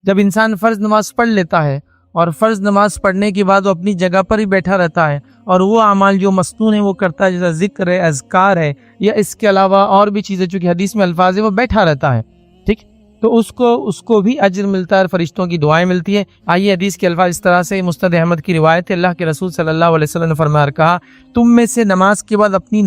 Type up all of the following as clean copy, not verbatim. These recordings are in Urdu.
جب انسان فرض نماز پڑھ لیتا ہے اور فرض نماز پڑھنے کے بعد وہ اپنی جگہ پر ہی بیٹھا رہتا ہے اور وہ اعمال جو مسنون ہے وہ کرتا ہے، جیسا ذکر ہے، اذکار ہے، یا اس کے علاوہ اور بھی چیزیں چونکہ حدیث میں الفاظ ہے، وہ بیٹھا رہتا ہے، ٹھیک، تو اس کو بھی اجر ملتا ہے، فرشتوں کی دعائیں ملتی ہیں۔ آئیے حدیث کے الفاظ اس طرح سے، مسند احمد کی روایت ہے، اللہ کے رسول صلی اللہ علیہ وسلم نے فرمایا کہا، تم میں سے نماز کے بعد اپنی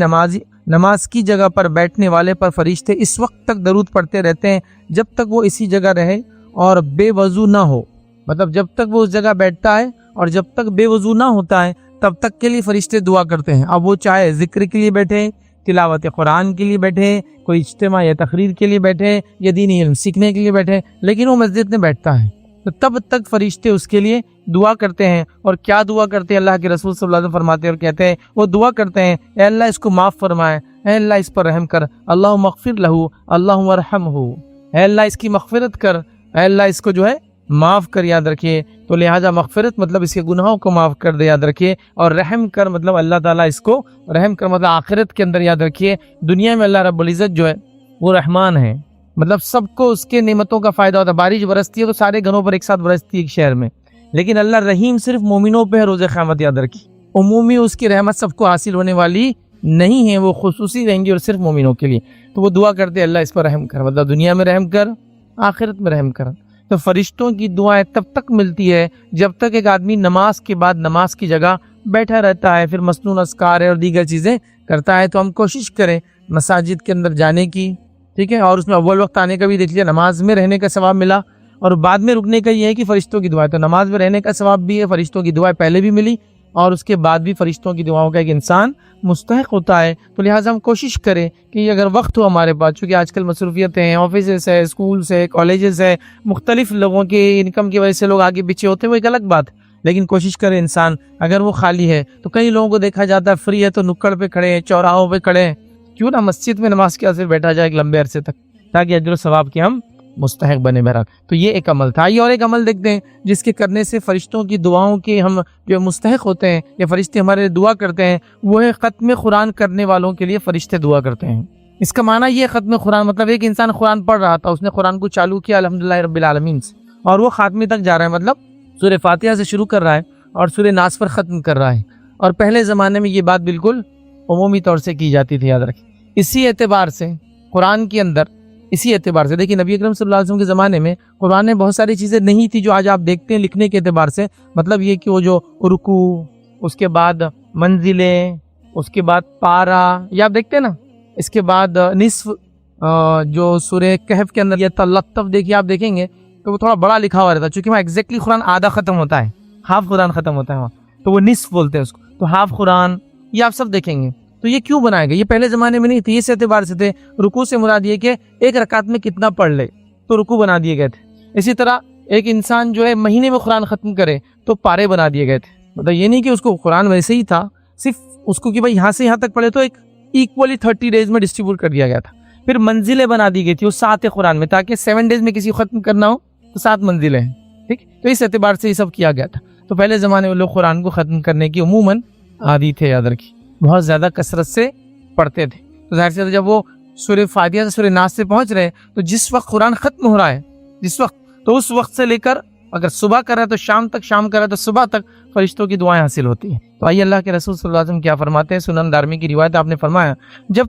نماز کی جگہ پر بیٹھنے والے پر فرشتے اس وقت تک درود پڑھتے رہتے ہیں جب تک وہ اسی جگہ رہے اور بے وضو نہ ہو، مطلب جب تک وہ اس جگہ بیٹھتا ہے اور جب تک بے وضو نہ ہوتا ہے تب تک کے لیے فرشتے دعا کرتے ہیں۔ اب وہ چاہے ذکر کے لیے بیٹھے، تلاوت قرآن کے لیے بیٹھے، کوئی اجتماع یا تقریر کے لیے بیٹھے، یا دینی علم سیکھنے کے لیے بیٹھے، لیکن وہ مسجد میں بیٹھتا ہے تو تب تک فرشتے اس کے لیے دعا کرتے ہیں۔ اور کیا دعا کرتے ہیں؟ اللہ کے رسول صلی اللہ علیہ وسلم فرماتے ہیں اور کہتے ہیں، وہ دعا کرتے ہیں، اے اللہ اس کو معاف فرمائے، اے اللہ اس پر رحم کر، اللہم اغفر لہ، اللہم ارحمہ، اے اللہ اس کی مغفرت کر، اے اللہ اس کو جو ہے معاف کر۔ یاد رکھیے، تو لہٰذا مغفرت مطلب اس کے گناہوں کو معاف کر دے، یاد رکھیے، اور رحم کر مطلب اللہ تعالیٰ اس کو رحم کر، مطلب آخرت کے اندر یاد رکھیے دنیا میں اللہ رب العزت جو ہے وہ رحمان ہے، مطلب سب کو اس کے نعمتوں کا فائدہ ہوتا ہے۔ بارش برستی ہے تو سارے گھروں پر ایک ساتھ برستی ہے ایک شہر میں، لیکن اللہ رحیم صرف مومنوں پہ ہے روز قیامت، یاد رکھیے، عمومی اس کی رحمت سب کو حاصل ہونے والی نہیں ہے، وہ خصوصی رہیں گی اور صرف مومنوں کے لیے۔ تو وہ دعا کرتے اللہ اس پر رحم کر، مطلب دنیا میں رحم کر، آخرت میں رحم کر۔ تو فرشتوں کی دعائیں تب تک ملتی ہے جب تک ایک آدمی نماز کے بعد نماز کی جگہ بیٹھا رہتا ہے، پھر مسنون اذکار ہے اور دیگر چیزیں کرتا ہے۔ تو ہم کوشش کریں مساجد کے اندر جانے کی، ٹھیک ہے، اور اس میں اول وقت آنے کا بھی دیکھ لیا، نماز میں رہنے کا ثواب ملا، اور بعد میں رکنے کا یہ ہے کہ فرشتوں کی دعائیں، تو نماز میں رہنے کا ثواب بھی ہے، فرشتوں کی دعائیں پہلے بھی ملی اور اس کے بعد بھی فرشتوں کی دعاؤں کا ایک انسان مستحق ہوتا ہے۔ تو لہٰذا ہم کوشش کریں کہ اگر وقت ہو ہمارے پاس، چونکہ آج کل مصروفیتیں ہیں، آفیسز ہے، اسکولس ہے، کالجز ہے، مختلف لوگوں کی انکم کی وجہ سے لوگ آگے پیچھے ہوتے ہیں، وہ ایک الگ بات، لیکن کوشش کرے انسان اگر وہ خالی ہے تو کئی لوگوں کو دیکھا جاتا ہے فری ہے تو نکڑ پہ کھڑے ہیں، چوراہوں پہ کھڑے ہیں، کیوں نہ مسجد میں نماز کے اثر بیٹھا جائے ایک لمبے عرصے تک، تاکہ اجر و ثواب کے ہم مستحق بنے بہرحال۔ تو یہ ایک عمل تھا۔ یہ اور ایک عمل دیکھتے ہیں جس کے کرنے سے فرشتوں کی دعاؤں کے ہم جو مستحق ہوتے ہیں یا فرشتے ہمارے دعا کرتے ہیں، وہ ہے ختم قرآن کرنے والوں کے لیے فرشتے دعا کرتے ہیں۔ اس کا معنی یہ ختم قرآن مطلب ایک انسان قرآن پڑھ رہا تھا، اس نے قرآن کو چالو کیا الحمدللہ رب العالمین سے، اور وہ خاتمے تک جا رہا ہے، مطلب سورہ فاتحہ سے شروع کر رہا ہے اور سورہ ناس پر ختم کر رہا ہے۔ اور پہلے زمانے میں یہ بات بالکل عمومی طور سے کی جاتی تھی، یاد رکھیں۔ اسی اعتبار سے قرآن کے اندر، اسی اعتبار سے دیکھیں، نبی اکرم صلی اللہ علیہ وسلم کے زمانے میں قرآن میں بہت ساری چیزیں نہیں تھی جو آج آپ دیکھتے ہیں لکھنے کے اعتبار سے، مطلب یہ کہ وہ جو رکوع، اس کے بعد منزلیں، اس کے بعد پارا، یہ آپ دیکھتے ہیں نا، اس کے بعد نصف، جو سورہ کہف کے اندر یہ تلطف دیکھیے آپ دیکھیں گے تو وہ تھوڑا بڑا لکھا ہوا رہتا ہے، چونکہ وہاں ایگزیکٹلی قرآن آدھا ختم ہوتا ہے، ہاف قرآن ختم ہوتا ہے وہاں، تو وہ نصف بولتے ہیں اس کو، تو ہاف قرآن یہ آپ سب دیکھیں گے۔ تو یہ کیوں بنائے گئے؟ یہ پہلے زمانے میں نہیں تھے، اس اعتبار سے تھے، رکوع سے مراد یہ کہ ایک رکعت میں کتنا پڑھ لے تو رکوع بنا دیے گئے تھے۔ اسی طرح ایک انسان جو ہے مہینے میں قرآن ختم کرے تو پارے بنا دیے گئے تھے، مطلب یہ نہیں کہ اس کو قرآن ویسے ہی تھا، صرف اس کو کہ بھائی یہاں سے یہاں تک پڑھے تو ایک ایکولی 30 ڈیز میں ڈسٹریبیوٹ کر دیا گیا تھا۔ پھر منزلیں بنا دی گئی تھی اس 7 قرآن میں، تاکہ 7 ڈیز میں کسی کو ختم کرنا ہو تو 7 منزلیں ہیں، ٹھیک، تو اس اعتبار سے یہ سب کیا گیا تھا۔ تو پہلے زمانے میں لوگ قرآن کو ختم کرنے کی عموماً عادی تھے، یاد رکھیے، بہت زیادہ کثرت سے پڑھتے تھے۔ تو ظاہر سے جب وہ سورہ فاتحہ سے سورہ ناس سے پہنچ رہے تو جس وقت قرآن ختم ہو رہا ہے، جس وقت، تو اس وقت سے لے کر اگر صبح کر رہا ہے تو شام تک، شام کر رہا ہے تو صبح تک فرشتوں کی دعائیں حاصل ہوتی ہیں۔ تو آئیے اللہ کے رسول صلی اللہ علیہ وسلم کیا فرماتے ہیں، سنن دارمی کی روایت، آپ نے فرمایا جب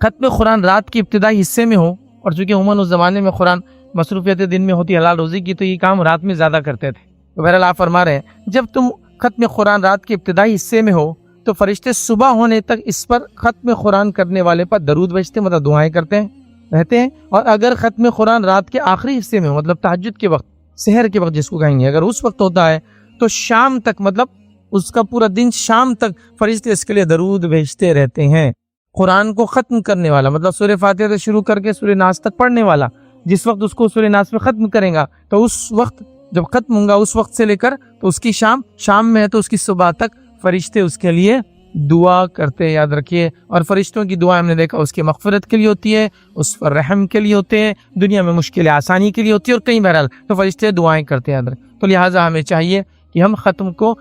ختم قرآن رات کے ابتدائی حصے میں ہو، اور چونکہ عموماً اس زمانے میں قرآن مصروفیت دن میں ہوتی حلال روزی کی، تو یہ کام رات میں زیادہ کرتے تھے۔ تو بہرحال آپ فرما رہے ہیں جب تم ختم قرآن رات کے ابتدائی حصے میں ہو تو فرشتے صبح ہونے تک اس پر ختم قرآن کرنے والے پر درود بھیجتے، مطلب دعائیں کرتے ہیں رہتے ہیں، اور اگر ختم قرآن رات کے آخری حصے میں ہو، مطلب تہجد کے وقت، سحر کے وقت جس کو کہیں گے، اگر اس وقت ہوتا ہے تو شام تک، مطلب اس کا پورا دن شام تک فرشتے اس کے لیے درود بھیجتے رہتے ہیں۔ قرآن کو ختم کرنے والا، مطلب سورہ فاتحہ سے شروع کر کے سورہ ناس تک پڑھنے والا، جس وقت اس کو سورہ ناس میں ختم کرے گا تو اس وقت جب ختم ہوں گا اس وقت سے لے کر تو اس کی شام میں ہے تو اس کی صبح تک فرشتے اس کے لیے دعا کرتے ہیں، یاد رکھیے۔ اور فرشتوں کی دعا ہم نے دیکھا اس کی مغفرت کے لیے ہوتی ہے، اس پر رحم کے لیے ہوتے ہیں، دنیا میں مشکل آسانی کے لیے ہوتی ہے، اور کئی بہرحال تو فرشتے دعائیں کرتے ہیں، یاد رکھیں۔ تو لہٰذا ہمیں چاہیے کہ ہم ختم کو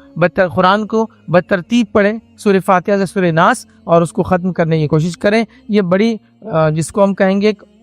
قرآن کو بترتیب پڑھیں، سورہ فاتحہ سے سورہ ناس، اور اس کو ختم کرنے کی کوشش کریں۔ یہ بڑی جس کو ہم کہیں گے ایک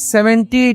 70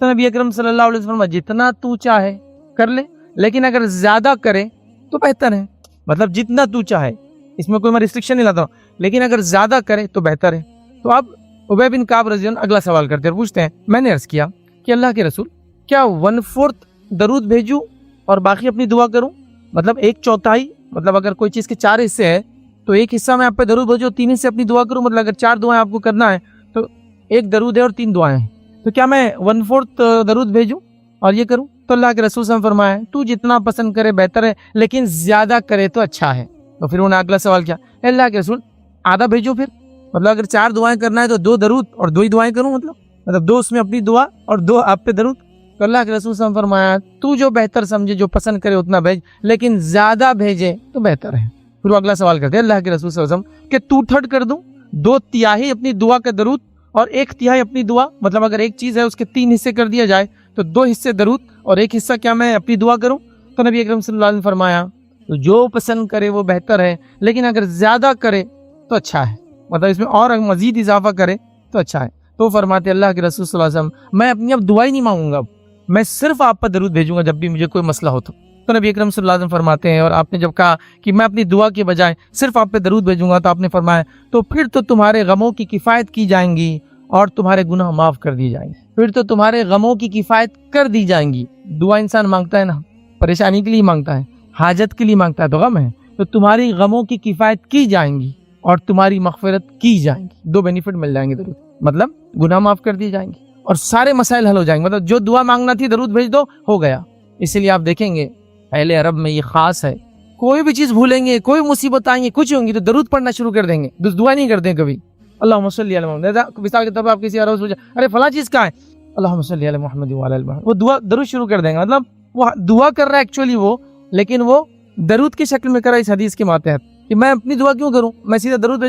تو نبی اکرم صلی اللہ علیہ وسلم جتنا تو چاہے کر لے، لیکن اگر زیادہ کرے تو بہتر ہے. مطلب جتنا تو چاہے، اس میں کوئی میں ریسٹرکشن نہیں لاتا ہوں، لیکن اگر زیادہ کرے تو بہتر ہے. تو اب ابی بن کعب رضی اللہ عنہ اگلا سوال کرتے ہیں، پوچھتے ہیں میں نے عرض کیا کہ اللہ کے رسول کیا 1/4 درود بھیجوں اور باقی اپنی دعا کروں؟ مطلب 1/4، مطلب اگر کوئی چیز کے 4 حصے ہیں تو ایک حصہ میں آپ پہ درود بھیجوں، 3 حصے اپنی دعا کروں. مطلب اگر 4 دعائیں آپ کو کرنا ہے تو 1 درود ہے اور 3 دعائیں ہیں، تو کیا میں 1/4 درود بھیجوں اور یہ کروں؟ تو اللہ کے رسول صلی اللہ علیہ وسلم فرمایا تو جتنا پسند کرے بہتر ہے، لیکن زیادہ کرے تو اچھا ہے. تو پھر انہوں نے اگلا سوال کیا، اللہ کے رسول آدھا بھیجو پھر، مطلب اگر 4 دعائیں کرنا ہے تو 2 درود اور 2 ہی دعائیں کروں، مطلب 2 اس میں اپنی دعا اور 2 آپ پہ درود. تو اللہ کے رسول صلی اللہ علیہ وسلم فرمایا تو جو بہتر سمجھے، جو پسند کرے اتنا بھیج، لیکن زیادہ بھیجے تو بہتر ہے. پھر وہ اگلا سوال کرتے ہیں اللہ کے رسول صلی اللہ علیہ وسلم کہ 2/3 کر دوں، 2/3 اپنی دعا کا درود اور 1/3 اپنی دعا، مطلب اگر ایک چیز ہے اس کے 3 حصے کر دیا جائے تو 2 حصے درود اور 1 حصہ کیا میں اپنی دعا کروں؟ تو نبی اکرم صلی اللہ علیہ وسلم فرمایا تو جو پسند کرے وہ بہتر ہے، لیکن اگر زیادہ کرے تو اچھا ہے، مطلب اس میں اور مزید اضافہ کرے تو اچھا ہے. تو فرماتے اللہ کے رسول صلی اللہ علیہ وسلم میں اپنی اب دعا ہی نہیں مانگوں گا، میں صرف آپ پر درود بھیجوں گا جب بھی مجھے کوئی مسئلہ ہو. تو نبی اکرم صلی اللہ علیہ وسلم فرماتے ہیں، اور آپ نے جب کہا کہ میں اپنی دعا کے بجائے صرف آپ پہ درود بھیجوں گا، تو آپ نے فرمایا تو پھر تو تمہارے غموں کی کفایت کی جائیں گی اور تمہارے گناہ معاف کر دیے جائیں گے. پھر تو تمہارے غموں کی کفایت کر دی جائیں گی. دعا انسان مانگتا ہے نا، پریشانی کے لیے مانگتا ہے، حاجت کے لیے مانگتا ہے تو غم ہے، تو تمہاری غموں کی کفایت کی جائیں گی اور تمہاری مغفرت کی جائیں گی. 2 بینیفٹ مل جائیں گے درود، مطلب گناہ معاف کر دیے جائیں گے اور سارے مسائل حل ہو جائیں گے. مطلب جو دعا مانگنا تھی درود بھیج دو، ہو گیا. اسی لیے آپ دیکھیں گے اہل عرب میں یہ خاص ہے، کوئی بھی چیز بھولیں گے، کوئی مصیبت آئیں گے، کچھ ہوں گی تو درود پڑھنا شروع کر دیں گے، دعا نہیں کرتے ہیں کبھی. اللہم صلی علی محمد، مثال کے طور پر آپ کسی عرب سے پوچھیں ارے فلاں چیز کہاں ہے، اللہم صلی علی محمد وعلی آل محمد، وہ دعا درود شروع کر دیں گے. مطلب وہ دعا کر رہا ہے ایکچولی وہ، لیکن وہ درود کی شکل میں کر رہا ہے اس حدیث کے ماتحت کہ میں اپنی دعا کیوں کروں، میں سیدھا درود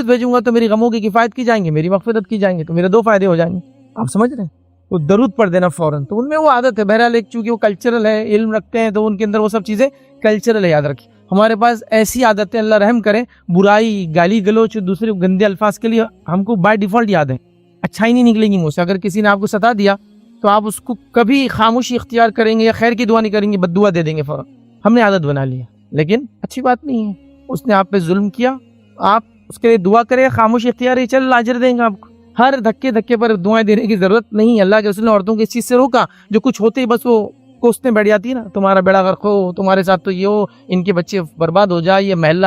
بھیجوں گا تو میری غموں کی کفایت کی جائیں گے، میری مغفرت کی جائیں گے، تو میرے 2 فائدے ہو جائیں گے. آپ سمجھ رہے ہیں؟ وہ درود پڑھ دینا فوراً. تو ان میں وہ عادت ہے، بہرحال ایک چونکہ وہ کلچرل ہے، علم رکھتے ہیں تو ان کے اندر وہ سب چیزیں کلچرل ہے. یاد رکھیں ہمارے پاس ایسی عادتیں، اللہ رحم کرے، برائی، گالی گلوچ، دوسرے گندے الفاظ کے لیے ہم کو بائی ڈیفالٹ یاد ہے، اچھا ہی نہیں نکلے گی منہ سے. اگر کسی نے آپ کو ستا دیا تو آپ اس کو کبھی خاموشی اختیار کریں گے یا خیر کی دعا نہیں کریں گے، بد دعا دے دیں گے فوراً. ہم نے عادت بنا لی ہے، لیکن اچھی بات نہیں ہے. اس نے آپ پہ ظلم کیا، آپ اس کے لیے دعا کریں، خاموشی اختیار ہے، چل اجر دیں گے آپ کو. ہر دھکے پر دعائیں دینے کی ضرورت نہیں. اللہ کے رسول نے عورتوں کو اس چیز سے روکا جو کچھ ہوتے ہی بس وہ کوسنے بیٹھ جاتی ہے نا، تمہارا بیڑا غرق ہو، تمہارے ساتھ تو یہ ہو، ان کے بچے برباد ہو جائے، یہ محلہ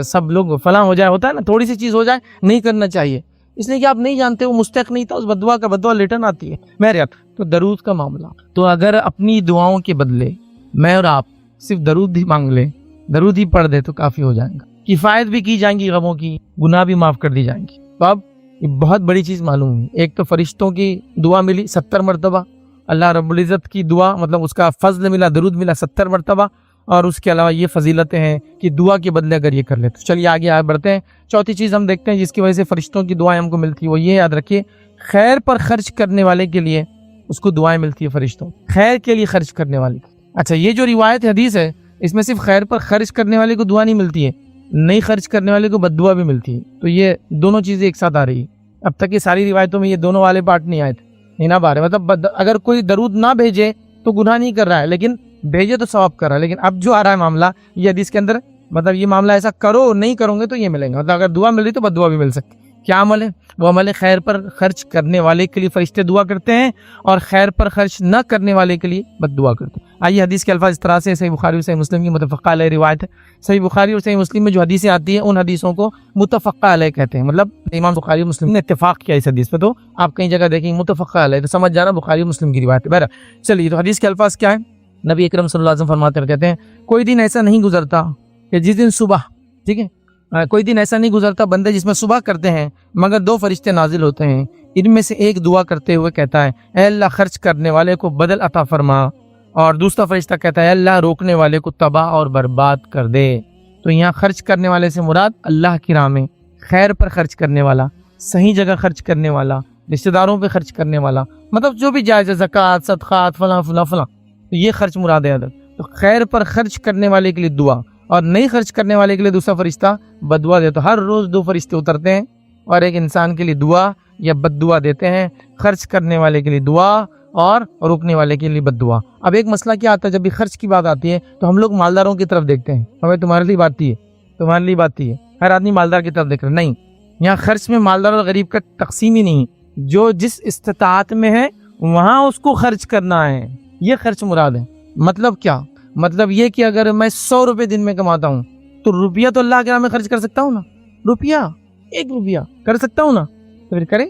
سب لوگ فلاں ہو جائے، ہوتا ہے نا، تھوڑی سی چیز ہو جائے نہیں کرنا چاہیے، اس لیے کہ آپ نہیں جانتے وہ مستحق نہیں تھا، اس بددعا کا بددعا ریٹرن آتی ہے. مہریت تو درود کا معاملہ، تو اگر اپنی دعاؤں کے بدلے میں اور آپ صرف درود ہی مانگ لیں، درود ہی پڑھ دے تو کافی ہو جائے گا. کفایت بھی کی جائیں گی غموں کی، گناہ بھی معاف کر دی جائیں گی. تو اب یہ بہت بڑی چیز معلوم ہے. ایک تو فرشتوں کی دعا ملی 70 مرتبہ، اللہ رب العزت کی دعا مطلب اس کا فضل ملا، درود ملا 70 مرتبہ، اور اس کے علاوہ یہ فضیلتیں ہیں کہ دعا کے بدلے اگر یہ کر لے تو. چلیے آگے بڑھتے ہیں. چوتھی چیز ہم دیکھتے ہیں جس کی وجہ سے فرشتوں کی دعائیں ہم کو ملتی ہے، وہ یہ یاد رکھیے، خیر پر خرچ کرنے والے کے لیے اس کو دعائیں ملتی ہے. فرشتوں خیر کے لیے خرچ کرنے والے. اچھا، یہ جو روایت حدیث ہے اس میں صرف خیر پر خرچ کرنے والے کو دعا نہیں ملتی ہے، نہیں خرچ کرنے والے کو بد دعا بھی ملتی ہے. تو یہ دونوں چیزیں ایک ساتھ آ رہی ہے. اب تک یہ ساری روایتوں میں یہ دونوں والے پارٹ نہیں آئے تھے، نہیں نہ بارے. مطلب اگر کوئی درود نہ بھیجے تو گناہ نہیں کر رہا ہے، لیکن بھیجے تو ثواب کر رہا ہے. لیکن اب جو آ رہا ہے معاملہ یہ حدیث کے اندر، مطلب یہ معاملہ ایسا کرو، نہیں کرو گے تو یہ ملیں گا. مطلب اگر دعا مل رہی تو بد دعا بھی مل سکتی. کیا عمل ہے؟ وہ عمل ہے خیر پر خرچ کرنے والے کے لیے فرشتے دعا کرتے ہیں اور خیر پر خرچ نہ کرنے والے کے لیے بد دعا کرتے ہیں. آئیے حدیث کے الفاظ اس طرح سے، صحیح بخاری اور صحیح مسلم کی متفقہ علیہ روایت ہے. صحیح بخاری اور صحیح مسلم میں جو حدیثیں آتی ہیں ان حدیثوں کو متفقہ علیہ کہتے ہیں. مطلب امام بخاری اور مسلم نے اتفاق کیا اس حدیث پہ. تو آپ کئی جگہ دیکھیں گے متفقہ علیہ تو سمجھ جانا بخاری اور مسلم کی روایت ہے. بہرحال چلیے، تو حدیث کے الفاظ کیا ہیں؟ نبی اکرم صلی اللہ علیہ وسلم فرماتے ہیں، کہتے ہیں کوئی دن ایسا نہیں گزرتا کہ جس دن صبح، ٹھیک ہے، کوئی دن ایسا نہیں گزرتا بندے جس میں صبح کرتے ہیں مگر 2 فرشتے نازل ہوتے ہیں. ان میں سے ایک دعا کرتے ہوئے کہتا ہے اے اللہ خرچ کرنے والے کو بدل عطا فرما، اور دوسرا فرشتہ کہتا ہے اے اللہ روکنے والے کو تباہ اور برباد کر دے. تو یہاں خرچ کرنے والے سے مراد اللہ کی راہ میں خیر پر خرچ کرنے والا، صحیح جگہ خرچ کرنے والا، رشتہ داروں پہ خرچ کرنے والا، مطلب جو بھی جائز ہے، زکوٰۃ، صدقات، فلاں فلاں فلاں، تو یہ خرچ مراد ہے ادھر. تو خیر پر خرچ کرنے والے کے لیے دعا اور نہیں خرچ کرنے والے کے لیے دوسرا فرشتہ بدعا دے. تو ہر روز 2 فرشتے اترتے ہیں اور ایک انسان کے لیے دعا یا بد دعا دیتے ہیں، خرچ کرنے والے کے لیے دعا اور روکنے والے کے لیے بد دعا۔ اب ایک مسئلہ کیا آتا ہے، جب بھی خرچ کی بات آتی ہے تو ہم لوگ مالداروں کی طرف دیکھتے ہیں، ہمیں تمہارے لیے بات ہے، تمہارے لیے بات ہے، ہر آدمی مالدار کی طرف دیکھ رہا ہے۔ نہیں، یہاں خرچ میں مالدار اور غریب کا تقسیم ہی نہیں، جو جس استطاعت میں ہے وہاں اس کو خرچ کرنا ہے، یہ خرچ مراد ہے۔ مطلب کیا؟ مطلب یہ کہ اگر میں 100 روپے دن میں کماتا ہوں تو روپیہ تو اللہ کے نام میں خرچ کر سکتا ہوں نا، روپیہ 1 روپیہ کر سکتا ہوں نا، تو پھر کرے۔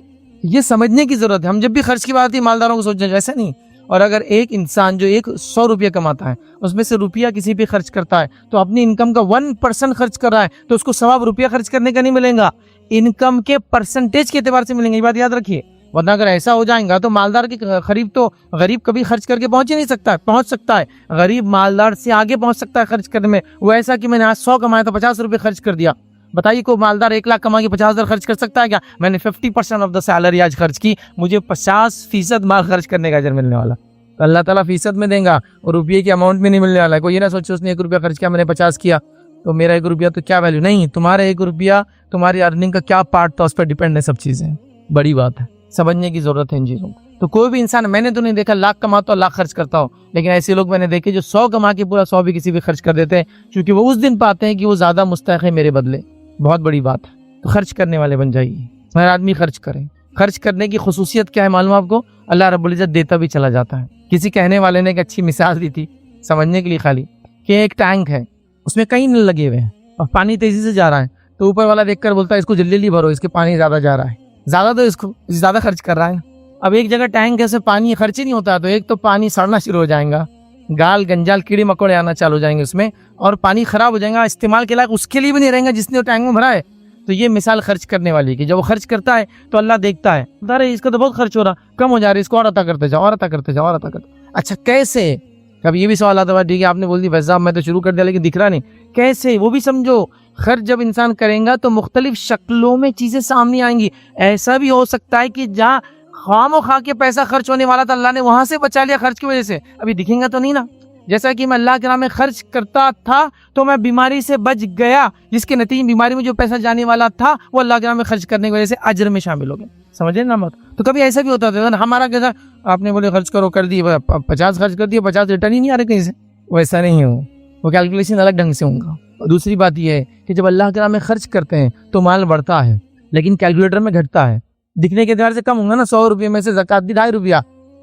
یہ سمجھنے کی ضرورت ہے، ہم جب بھی خرچ کی بات ہے مالداروں کو سوچنا ایسا نہیں۔ اور اگر ایک انسان جو 100 روپیہ کماتا ہے اس میں سے روپیہ کسی پہ خرچ کرتا ہے تو اپنی انکم کا 1% خرچ کر رہا ہے، تو اس کو ثواب روپیہ خرچ کرنے کا نہیں ملے گا، انکم کے پرسنٹیج کے اعتبار سے ملیں گے، یہ بات یاد رکھیے۔ ورنہ اگر ایسا ہو جائے گا تو مالدار کے قریب تو غریب کبھی خرچ کر کے پہنچ ہی نہیں سکتا ہے، پہنچ سکتا ہے غریب مالدار سے آگے پہنچ سکتا ہے خرچ کرنے میں۔ وہ ایسا کہ میں نے آج 100 کمایا تو 50 روپے خرچ کر دیا، بتائیے کو مالدار 1 لاکھ کما کے 50,000 خرچ کر سکتا ہے کیا؟ میں نے 50% آف دا سیلری آج خرچ کی، مجھے 50% مال خرچ کرنے کا اجر ملنے والا، تو اللہ تعالیٰ فیصد میں دیں گا اور روپیے کے اماؤنٹ میں نہیں ملنے والا ہے۔ کوئی یہ نہ سوچے اس نے 1 روپیہ خرچ کیا، میں نے 50 کیا تو میرا 1 روپیہ تو کیا ویلیو، نہیں، تمہارا 1 روپیہ تمہاری ارننگ کا کیا پارٹ تھا اس پر ڈیپینڈ ہے، سب چیزیں بڑی بات ہے، سمجھنے کی ضرورت ہے ان چیزوں کو۔ تو کوئی بھی انسان، میں نے تو نہیں دیکھا لاکھ کماتا ہو لاکھ خرچ کرتا ہو، لیکن ایسے لوگ میں نے دیکھے جو 100 کما کے پورا 100 بھی کسی بھی خرچ کر دیتے ہیں، کیونکہ وہ اس دن پاتے ہیں کہ وہ زیادہ مستحق ہے میرے بدلے۔ بہت بڑی بات ہے، تو خرچ کرنے والے بن جائیے، ہر آدمی خرچ کرے۔ خرچ کرنے کی خصوصیت کیا ہے معلوم آپ کو؟ اللہ رب العزت دیتا بھی چلا جاتا ہے۔ کسی کہنے والے نے ایک اچھی مثال دی تھی سمجھنے کے لیے خالی، کہ ایک ٹینک ہے، اس میں کئی نل لگے ہوئے ہیں اور پانی تیزی سے جا رہا ہے، تو اوپر والا دیکھ کر بولتا ہے اس کو جلدی جلدی بھرو، اس کے پانی زیادہ جا رہا ہے، زیادہ تو اس کو زیادہ خرچ کر رہا ہے۔ اب ایک جگہ ٹینک ایسے پانی خرچ ہی نہیں ہوتا، تو ایک تو پانی سڑنا شروع ہو جائے گا، گال گنجال کیڑے مکوڑے آنا چالو ہو جائیں گے اس میں، اور پانی خراب ہو جائے گا، استعمال کے لائق اس کے لیے بھی نہیں رہیں گا جس نے وہ ٹینک میں بھرا ہے۔ تو یہ مثال خرچ کرنے والی ہے کہ جب وہ خرچ کرتا ہے تو اللہ دیکھتا ہے، ارے اس کا تو بہت خرچ ہو رہا، کم ہو جا رہا ہے، اس کو اور عطا کرتے جاؤ، اور عطا کرتے جاؤ، اور عطا کرتے۔ اچھا کیسے؟ کبھی یہ بھی سوال آتا ہے، ٹھیک ہے آپ نے بول دی ویسا میں تو شروع کر دیا لیکن دکھ رہا نہیں، کیسے وہ بھی سمجھو۔ خرچ جب انسان کریں گا تو مختلف شکلوں میں چیزیں سامنے آئیں گی۔ ایسا بھی ہو سکتا ہے کہ جہاں خام و خواہ کے پیسہ خرچ ہونے والا تھا اللہ نے وہاں سے بچا لیا خرچ کی وجہ سے، ابھی دکھیں گا تو نہیں نا۔ جیسا کہ میں اللہ کے نام میں خرچ کرتا تھا تو میں بیماری سے بچ گیا، جس کے نتیجے بیماری میں جو پیسہ جانے والا تھا وہ اللہ کے نام میں خرچ کرنے کی وجہ سے اجر میں شامل ہو گیا، سمجھے نا مت۔ تو کبھی ایسا بھی ہوتا تھا ہمارا کیسا، آپ نے بولے خرچ کرو، کر دی 50 خرچ کر دیا، 50 ریٹرن ہی نہیں آ رہے کہیں سے، ویسا نہیں ہو، وہ کیلکولیشن الگ ڈھنگ سے ہوں گا۔ اور دوسری بات یہ ہے کہ جب اللہ کے نام میں خرچ کرتے ہیں تو مال بڑھتا ہے لیکن کیلکولیٹر میں گھٹتا ہے، دکھنے کے اعتبار سے کم ہوگا نا، 100 روپے میں سے زکوٰۃ دی 2.5 روپیہ،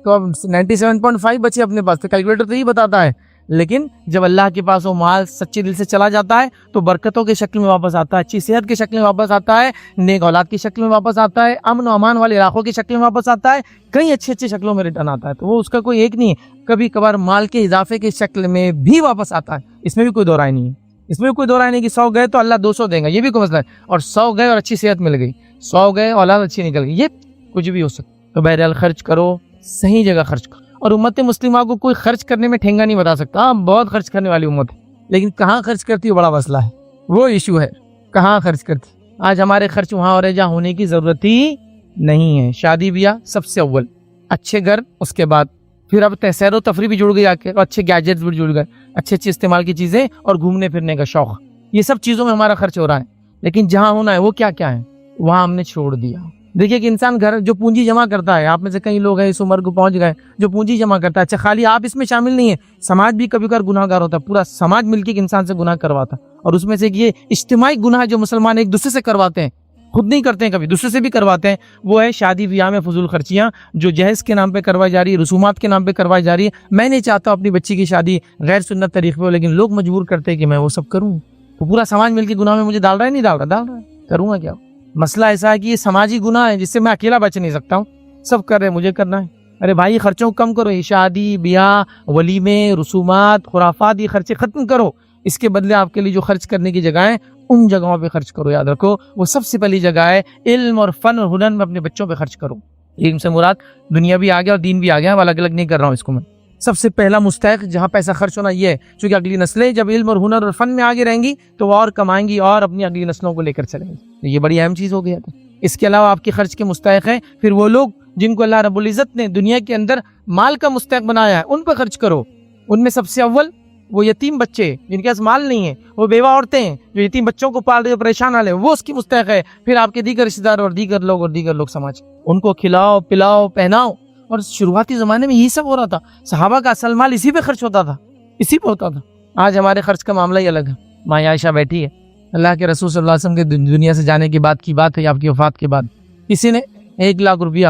تو اب 97.5 بچے اپنے پاس، تو کیلکولیٹر تو یہی بتاتا ہے۔ لیکن جب اللہ کے پاس وہ مال سچے دل سے چلا جاتا ہے تو برکتوں کے شکل میں واپس آتا ہے، اچھی صحت کی شکل میں واپس آتا ہے، نیک اولاد کی شکل میں واپس آتا ہے، امن و امان والے علاقوں کی شکل میں واپس آتا ہے، کئی اچھے شکلوں میں ریٹرن آتا ہے۔ تو وہ اس کا کوئی ایک نہیں ہے، کبھی کبھار مال کے اضافے کی شکل میں بھی واپس آتا ہے، اس میں بھی کوئی دو رائے نہیں ہے، اس میں بھی کوئی دو رائے نہیں کہ 100 گئے تو اللہ 200 دیں گا، یہ بھی کوئی مسئلہ ہے، اور 100 گئے اور اچھی صحت مل گئی، 100 گئے اولاد اچھی نکل گئی، یہ کچھ بھی ہو سکتا۔ تو بہرحال خرچ کرو، صحیح جگہ خرچ کرو۔ اور امت مسلمہ کو کوئی خرچ کرنے میں ٹھینگا نہیں بتا سکتا، بہت خرچ کرنے والی امت ہے، لیکن کہاں خرچ کرتی ہے بڑا مسئلہ ہے، وہ ایشو ہے، کہاں خرچ کرتی۔ آج ہمارے خرچ وہاں ہو رہے جہاں ہونے کی ضرورت ہی نہیں ہے۔ شادی بیاہ سب سے اول، اچھے گھر، اس کے بعد پھر اب سیر و تفریح بھی جڑ گئی آ کے، اور اچھے گیجٹس بھی جڑ گئے، اچھے استعمال کی چیزیں اور گھومنے پھرنے کا شوق، یہ سب چیزوں میں ہمارا خرچ ہو رہا ہے، لیکن جہاں ہونا ہے وہ کیا کیا ہے وہاں ہم نے چھوڑ دیا۔ دیکھیے کہ انسان گھر جو پونجی جمع کرتا ہے، آپ میں سے کئی لوگ ہیں اس عمر کو پہنچ گئے جو پونجی جمع کرتا ہے، اچھا خالی آپ اس میں شامل نہیں ہے، سماج بھی کبھی کبھار گناہ گار ہوتا ہے، پورا سماج مل کے ایک انسان سے گناہ کرواتا ہے، اور اس میں سے یہ اجتماعی گناہ جو مسلمان ایک دوسرے سے کرواتے ہیں، خود نہیں کرتے ہیں کبھی دوسرے سے بھی کرواتے ہیں، وہ ہے شادی بیاہ میں فضول خرچیاں جو جہیز کے نام پہ کروائی جا رہی ہے، رسومات کے نام پہ کروائی جا رہی ہے۔ میں نہیں چاہتا اپنی بچی کی شادی غیر سنت طریقے پہ ہو، لیکن لوگ مجبور کرتے ہیں کہ میں وہ سب کروں، تو پورا سماج مل کے گناہ میں مجھے ڈال رہا ہے، نہیں ڈال رہا ہے، کروں گا کیا؟ مسئلہ ایسا ہے کہ یہ سماجی گناہ ہے جس سے میں اکیلا بچ نہیں سکتا ہوں، سب کر رہے ہیں مجھے کرنا ہے۔ ارے بھائی خرچوں کو کم کرو، یہ شادی بیاہ ولیمے رسومات خرافات یہ خرچے ختم کرو، اس کے بدلے آپ کے لیے جو خرچ کرنے کی جگہ ہے ان جگہوں پہ خرچ کرو۔ یاد رکھو وہ سب سے پہلی جگہ ہے علم اور فن اور ہنر میں اپنے بچوں پہ خرچ کرو۔ علم سے مراد دنیا بھی آ گیا اور دین بھی آ گیا، الگ الگ نہیں کر رہا ہوں اس کو میں۔ سب سے پہلا مستحق جہاں پیسہ خرچ ہونا یہ ہے، چونکہ اگلی نسلیں جب علم اور ہنر اور فن میں آگے رہیں گی تو وہ اور کمائیں گی اور اپنی اگلی نسلوں کو لے کر چلیں گی، یہ بڑی اہم چیز ہو گیا تھا۔ اس کے علاوہ آپ کے خرچ کے مستحق ہیں پھر وہ لوگ جن کو اللہ رب العزت نے دنیا کے اندر مال کا مستحق بنایا ہے، ان پہ خرچ کرو۔ ان میں سب سے اول وہ یتیم بچے جن کے پاس مال نہیں ہے، وہ بیوہ عورتیں ہیں جو یتیم بچوں کو پال رہے پریشان والے، وہ اس کی مستحق ہے. پھر آپ کے دیگر رشتہ دار اور دیگر لوگ سماج، ان کو کھلاؤ پلاؤ پہناؤ. اور شروعاتی زمانے میں یہی سب ہو رہا تھا. صحابہ کا اصل مال اسی پہ خرچ ہوتا تھا، اسی پہ ہوتا تھا. آج ہمارے خرچ کا معاملہ ہی الگ ہے. ماں عائشہ بیٹھی ہے، اللہ کے رسول صلی اللہ علیہ وسلم کے دنیا سے جانے کی بات ہے، آپ کی وفات کے بعد کسی نے 1,00,000 روپیہ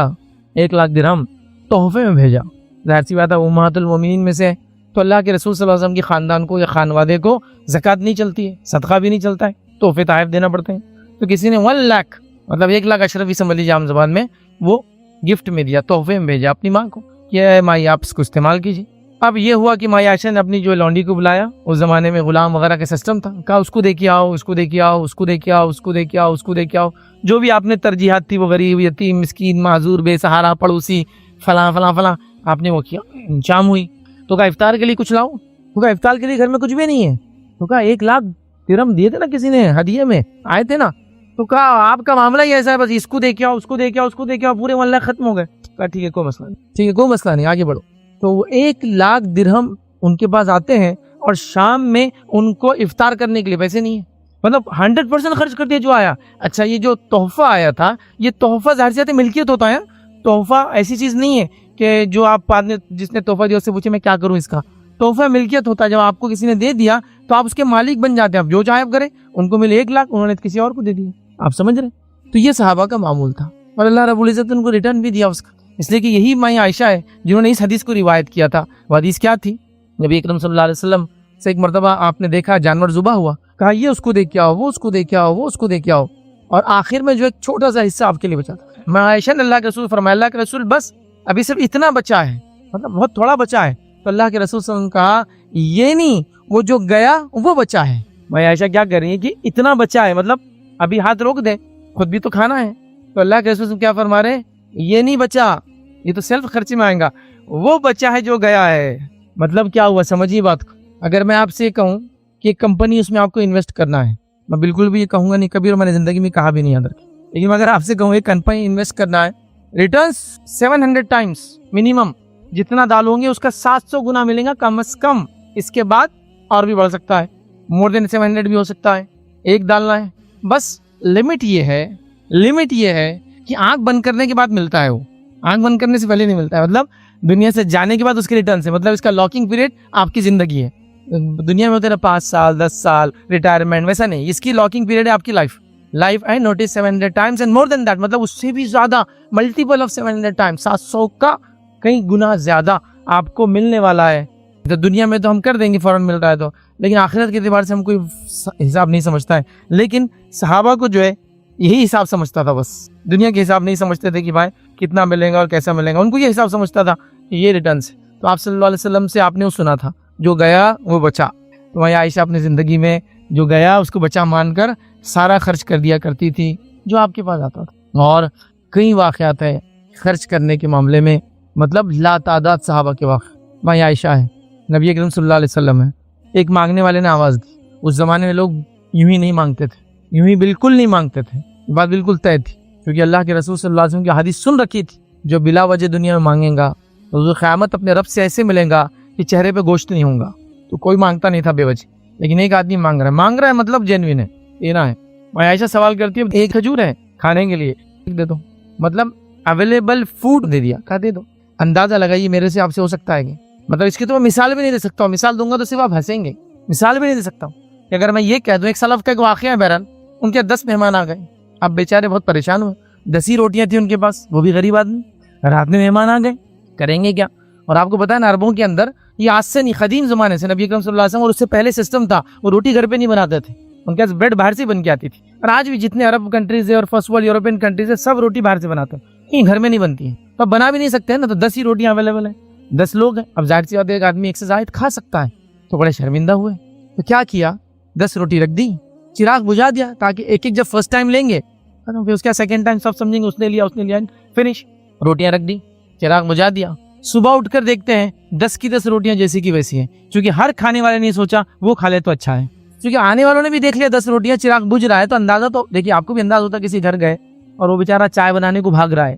1,00,000 درہم تحفے میں بھیجا. ظاہر سی بات ہے امہات المومنین میں سے، تو اللہ کے رسول صلی اللہ علیہ وسلم کی خاندان کو یا خانوادے کو زکوٰۃ نہیں چلتی ہے، صدقہ بھی نہیں چلتا ہے، تحفے تحائف دینا پڑتے ہیں. تو کسی نے 1,00,000 مطلب 1,00,000 اشرفی سمجھ لیجیے عام زبان میں، وہ گفٹ میں دیا، تحفے میں بھیجا اپنی ماں کو کہ مائی آپ اس کو استعمال کیجیے. اب یہ ہوا کہ مائی عائشہ نے اپنی جو لونڈی کو بلایا، اس زمانے میں غلام وغیرہ کا سسٹم تھا، کہا اس کو دے کے آؤ، اس کو دے کے آؤ، اس کو دے کے آؤ، اس کو دے کے آؤ، اس کو دے کے آؤ. جو بھی آپ نے ترجیحات تھی، وہ غریب یتیم مسکین معذور بے سہارا پڑوسی فلاں فلاں فلاں آپ نے وہ کیا. شام ہوئی تو کہا افطار کے لیے کچھ لاؤ. تو کہا افطار کے لیے گھر میں کچھ بھی نہیں ہے. تو کہا 1,00,000 درہم دیے تھے نا کسی نے ہدیے میں آئے تھے نا. تو کہا آپ کا معاملہ ہی ایسا ہے، بس اس کو دے کے آؤ، اس کو دے کے آؤ، اس کو دے کے آؤ، پورے 1,00,000 ختم ہو گئے. کہا ٹھیک ہے کوئی مسئلہ نہیں، ٹھیک ہے کوئی مسئلہ نہیں، آگے بڑھو. تو وہ 1,00,000 درہم ان کے پاس آتے ہیں اور شام میں ان کو افطار کرنے کے لیے پیسے نہیں ہیں، مطلب 100% خرچ کر دیا جو آیا. اچھا یہ جو تحفہ آیا تھا، یہ تحفہ ظاہر سی بات ہے ملکیت ہوتا ہے. تحفہ ایسی چیز نہیں ہے کہ جو آپ بعد میں جس نے تحفہ دیا اس سے پوچھے میں کیا کروں اس کا. تحفہ ملکیت ہوتا ہے، جب آپ کو کسی نے دے دیا تو آپ اس کے مالک بن جاتے ہیں. آپ جو چاہے آپ کریں. ان کو ملے 1,00,000، انہوں نے کسی اور کو دے دیا. آپ سمجھ رہے؟ تو یہ صحابہ کا معمول تھا اور اللہ رب العزت نے ان کو ریٹرن بھی دیا اس کا، اس لیے کہ یہی ماں عائشہ ہے جنہوں نے اس حدیث کو روایت کیا تھا. وہ حدیث کیا تھی؟ نبی اکرم صلی اللہ علیہ وسلم سے ایک مرتبہ آپ نے دیکھا جانور ذبح ہوا، کہا یہ اس کو دے کے آؤ، وہ اس کو دے کے آؤ، وہ اس کو دے کے آؤ، اور آخر میں جو ایک چھوٹا سا حصہ آپ کے لیے بچا تھا. ماں عائشہ نے اللہ کے رسول فرمایا، اللہ کے رسول بس ابھی صرف اتنا بچا ہے، مطلب بہت تھوڑا بچا ہے. تو اللہ کے رسول صلی اللہ علیہ وسلم کہا یہ نہیں، وہ جو گیا وہ بچا ہے. ماں عائشہ کیا کر رہی ہے کہ اتنا بچا ہے، مطلب ابھی ہاتھ روک دے، خود بھی تو کھانا ہے. تو اللہ کے رسول کیا فرما رہے ہیں؟ یہ نہیں بچا، یہ تو سیلف خرچی میں آئے گا، وہ بچا ہے جو گیا ہے. مطلب کیا ہوا سمجھیے بات کو. اگر میں آپ سے کہوں کہ ایک کمپنی اس میں آپ کو انویسٹ کرنا ہے، میں بالکل بھی یہ کہوں گا نہیں کبھی، اور میں نے زندگی میں کہا بھی نہیں یاد رکھے، لیکن اگر آپ سے کہوں ایک کمپنی انویسٹ کرنا ہے، ریٹرنز 700 ٹائمز منیمم، جتنا ڈالوں گے اس کا 700 گنا ملے گا کم از کم. اس کے بعد اور بھی بڑھ سکتا ہے، مور دین 700 بھی ہو سکتا ہے. ایک ڈالنا ہے بس. لمٹ یہ ہے کہ آنکھ بند کرنے کے بعد ملتا ہے، وہ آنکھ بند کرنے سے پہلے نہیں ملتا ہے. مطلب دنیا سے جانے کے بعد اس کے ریٹرن سے، مطلب اس کا لاکنگ پیریڈ آپ کی زندگی ہے. دنیا میں ہوتے ہیں 5 سال 10 سال ریٹائرمنٹ، ویسا نہیں، اس کی لاکنگ پیریڈ ہے آپ کی life and notes 700 times and more than that, مطلب اس سے بھی زیادہ، ملٹیپل آف 700 ٹائمز، 700 کا کئی گنا زیادہ آپ کو ملنے والا ہے. تو دنیا میں تو ہم کر دیں گے فوراً مل رہا ہے تو، لیکن آخرت کے اعتبار سے ہم کوئی حساب نہیں سمجھتا ہے. لیکن صحابہ کو جو ہے یہی حساب سمجھتا تھا، بس دنیا کے حساب نہیں سمجھتے تھے کہ بھائی کتنا ملے گا اور کیسا ملے گا. ان کو یہ حساب سمجھتا تھا کہ یہ ریٹرنس. تو آپ صلی اللہ علیہ وسلم سے آپ نے وہ سنا تھا جو گیا وہ بچا. تو وہاں عائشہ اپنی زندگی میں جو گیا اس کو بچا مان کر سارا خرچ کر دیا کرتی تھی جو آپ کے پاس آتا تھا. اور کئی واقعات ہیں خرچ کرنے کے معاملے میں، مطلب لا تعداد صحابہ کے واقع. وہاں عائشہ ہے، نبی اکرم صلی اللہ علیہ وسلم ہے. ایک مانگنے والے نے آواز دی. اس زمانے میں لوگ یوں ہی نہیں مانگتے تھے، یوں ہی بالکل نہیں مانگتے تھے. بات بالکل طے تھی، کیونکہ اللہ کے رسول صلی اللہ علیہ وسلم کی حدیث سن رکھی تھی، جو بلا وجہ دنیا میں مانگے گا تو قیامت اپنے رب سے ایسے ملے گا کہ چہرے پہ گوشت نہیں ہوں گا. تو کوئی مانگتا نہیں تھا بے وجہ، لیکن ایک آدمی مانگ رہا ہے مطلب جینوین ہے، دینا ہے. عائشہ سوال کرتی ہے ایک کھجور ہے کھانے کے لیے دے دو، مطلب اویلیبل فوڈ دے دیا، کہا دے دو. اندازہ لگائیے میرے سے آپ سے ہو سکتا ہے کہ مطلب اس کی تو میں مثال بھی نہیں دے سکتا ہوں، مثال دوں گا تو صرف آپ ہنسیں گے. مثال بھی نہیں دے سکتا ہوں کہ اگر میں یہ کہہ دوں، ایک سلف کا ایک واقعہ ہے، بہرحال ان کے 10 مہمان آ گئے. اب بیچارے بہت پریشان ہوئے، 10 ہی روٹیاں تھیں ان کے پاس، وہ بھی غریب آدمی، رات میں مہمان آ گئے، کریں گے کیا؟ اور آپ کو پتا ہے نا عربوں کے اندر یہ آج سے نہیں، قدیم زمانے سے نبی اکرم صلی اللہ علیہ وسلم اور اس سے پہلے سسٹم تھا، وہ روٹی گھر پہ نہیں بناتے تھے، ان کے پاس بریڈ باہر سے بن کے آتی تھی. اور آج بھی جتنے عرب کنٹریز ہے اور فرسٹ ورلڈ یورپین کنٹریز ہے سب روٹی باہر سے بناتے ہیں، کہیں گھر میں نہیں بنتی ہیں. تو بنا بھی نہیں سکتے ہیں نا، تو 10 ہی روٹیاں اویلیبل ہیں، 10 لوگ ہیں. اب ظاہر سی بات ہے ایک آدمی ایک سے زائد کھا سکتا ہے، تو بڑے شرمندہ ہوئے. تو کیا کیا؟ 10 روٹی رکھ دی، چراغ بجھا دیا تاکہ ایک ایک جب فرسٹ ٹائم لیں گے پھر اس کا سیکنڈ ٹائم سب سمجھیں گے اس نے لیا فنش. روٹیاں رکھ دی، چراغ بجھا دیا. صبح اٹھ کر دیکھتے ہیں 10 کی 10 روٹیاں جیسی کی ویسی ہیں، چونکہ ہر کھانے والے نے سوچا وہ کھا لے تو اچھا ہے، کیونکہ آنے والوں نے بھی دیکھ لیا 10 روٹیاں چراغ بجھ رہا ہے. تو اندازہ تو دیکھیے، آپ کو بھی اندازہ ہوتا ہے کسی گھر گئے اور وہ بیچارہ چائے بنانے کو بھاگ رہا ہے،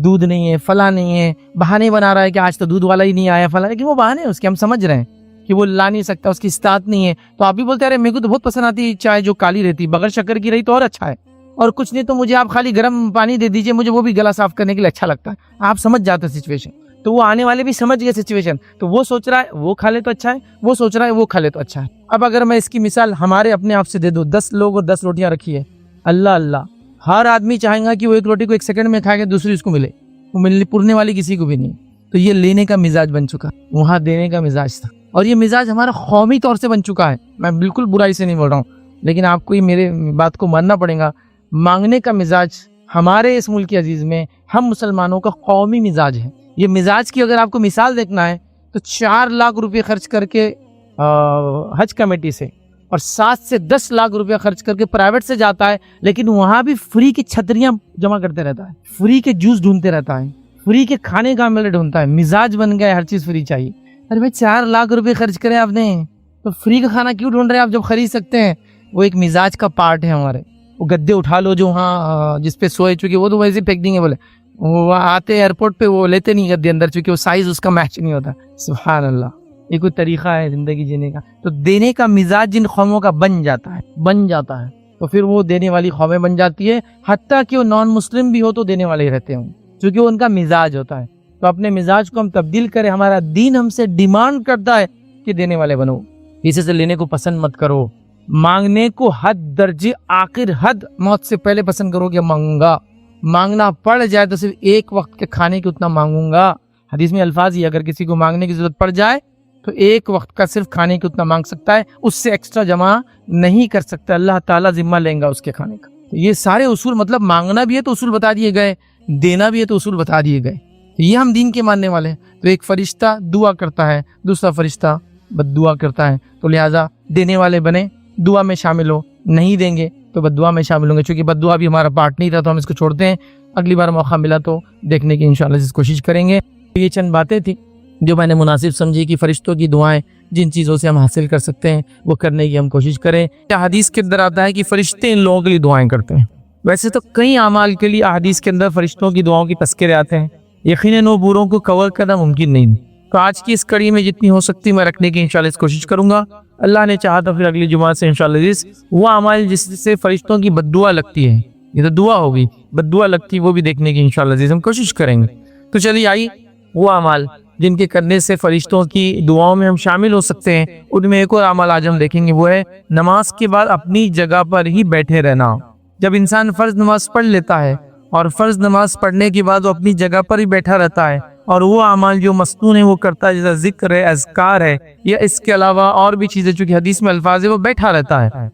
دودھ نہیں ہے، فلاں نہیں ہے، بہانے بنا رہا ہے کہ آج تو دودھ والا ہی نہیں آیا فلاں، لیکن وہ بہانے اس کے ہم سمجھ رہے ہیں کہ وہ لا نہیں سکتا، اس کی استطاعت نہیں ہے، تو آپ بھی بولتے ہیں ارے میرے کو تو بہت پسند آتی ہے چائے جو کالی رہتی، بغیر شکر کی رہی تو اور اچھا ہے، اور کچھ نہیں تو مجھے آپ خالی گرم پانی دے دیجئے، مجھے وہ بھی گلا صاف کرنے کے لیے اچھا لگتا ہے۔ آپ سمجھ جاتے سچویشن، تو وہ آنے والے بھی سمجھ گئے سچویشن، تو وہ سوچ رہا ہے وہ کھا لے تو اچھا ہے، وہ سوچ رہا ہے وہ کھا لے تو اچھا ہے۔ اب اگر میں اس کی مثال ہمارے اپنے آپ سے دے دوں، 10 لوگ اور 10 روٹیاں رکھی ہے، اللہ اللہ، ہر آدمی چاہیں گا کہ وہ ایک روٹی کو 1 سیکنڈ میں کھائے گا، دوسری اس کو ملے، وہ ملنے پورنے والی کسی کو بھی نہیں، تو یہ لینے کا مزاج بن چکا، وہاں دینے کا مزاج تھا، اور یہ مزاج ہمارا قومی طور سے بن چکا ہے۔ میں بالکل برائی سے نہیں بول رہا ہوں، لیکن آپ کو یہ میرے بات کو ماننا پڑے گا، مانگنے کا مزاج ہمارے اس ملک عزیز میں ہم مسلمانوں کا قومی مزاج ہے۔ یہ مزاج کی اگر آپ کو مثال دیکھنا ہے تو 4 لاکھ روپے خرچ کر کے حج کمیٹی سے اور 7 سے 10 لاکھ روپے خرچ کر کے پرائیویٹ سے جاتا ہے، لیکن وہاں بھی فری کی چھتریاں جمع کرتے رہتا ہے، فری کے جوس ڈھونڈتے رہتا ہے، فری کے کھانے کا ملے ڈھونڈتا ہے، مزاج بن گیا ہے، ہر چیز فری چاہیے۔ ارے بھائی 4 لاکھ روپے خرچ کرے آپ نے تو فری کا کھانا کیوں ڈھونڈ رہے ہیں آپ جب خرید سکتے ہیں؟ وہ ایک مزاج کا پارٹ ہے ہمارے۔ وہ گدے اٹھا لو جو وہاں جس پہ سوئے، چونکہ وہ تو ویسے پھینک دیں گے، بولے وہ آتے ایئرپورٹ پہ وہ لیتے نہیں گدے اندر، چونکہ وہ سائز اس کا میچ نہیں ہوتا۔ سبحان اللہ، یہ کوئی طریقہ ہے زندگی جینے کا؟ تو دینے کا مزاج جن قوموں کا بن جاتا ہے تو پھر وہ دینے والی قومیں بن جاتی ہے، حتیٰ کہ وہ نان مسلم بھی ہو تو دینے والے ہی رہتے ہوں، چونکہ وہ ان کا مزاج ہوتا ہے۔ تو اپنے مزاج کو ہم تبدیل کریں، ہمارا دین ہم سے ڈیمانڈ کرتا ہے کہ دینے والے بنو، کسی سے لینے کو پسند مت کرو، مانگنے کو حد درجے آخر حد موت سے پہلے پسند کرو کہ مانگوں، مانگنا پڑ جائے تو صرف ایک وقت کے کھانے کی اتنا مانگوں گا۔ حدیث میں الفاظ ہی اگر کسی کو مانگنے کی ضرورت پڑ جائے تو ایک وقت کا صرف کھانے کی اتنا مانگ سکتا ہے، اس سے ایکسٹرا جمع نہیں کر سکتا، اللہ تعالیٰ ذمہ لیں گا اس کے کھانے کا۔ تو یہ سارے اصول، مطلب مانگنا بھی ہے تو اصول بتا دیے گئے، دینا بھی ہے تو اصول بتا دیے گئے، یہ ہم دین کے ماننے والے ہیں۔ تو ایک فرشتہ دعا کرتا ہے، دوسرا فرشتہ بد دعا کرتا ہے، تو لہٰذا دینے والے بنے، دعا میں شامل ہو، نہیں دیں گے تو بد دعا میں شامل ہوں گے، چونکہ بد دعا بھی ہمارا پارٹ نہیں تھا تو ہم اس کو چھوڑتے ہیں، اگلی بار موقع ملا تو دیکھنے کی انشاءاللہ کوشش کریں گے۔ یہ چند باتیں تھیں جو میں نے مناسب سمجھی کہ فرشتوں کی دعائیں جن چیزوں سے ہم حاصل کر سکتے ہیں وہ کرنے کی ہم کوشش کریں۔ حدیث کے اندر آتا ہے کہ فرشتے ان لوگوں کے لیے دعائیں کرتے ہیں، ویسے تو کئی اعمال کے لیے احادیث کے اندر فرشتوں کی دعاؤں کی تذکرے آتے ہیں، یقیناً وہ بوروں کو کور کرنا ممکن نہیں، تو آج کی اس کڑی میں جتنی ہو سکتی میں رکھنے کی انشاءاللہ کوشش کروں گا۔ اللہ نے چاہا تو پھر اگلی جمعہ سے انشاءاللہ وہ اعمال جس سے فرشتوں کی بد دعا لگتی ہے، یہ تو دعا ہوگی، بد دعا لگتی ہے، وہ بھی دیکھنے کی انشاءاللہ ہم کوشش کریں گے۔ تو چلیے آئیے وہ اعمال جن کے کرنے سے فرشتوں کی دعاؤں میں ہم شامل ہو سکتے ہیں، ان میں ایک اور عمل آج ہم دیکھیں گے، وہ ہے نماز کے بعد اپنی جگہ پر ہی بیٹھے رہنا۔ جب انسان فرض نماز پڑھ لیتا ہے اور فرض نماز پڑھنے کے بعد وہ اپنی جگہ پر ہی بیٹھا رہتا ہے اور وہ اعمال جو مسنون ہے وہ کرتا ہے، جیسا ذکر ہے، اذکار ہے، یا اس کے علاوہ اور بھی چیزیں چونکہ حدیث میں الفاظ ہے، وہ بیٹھا رہتا ہے،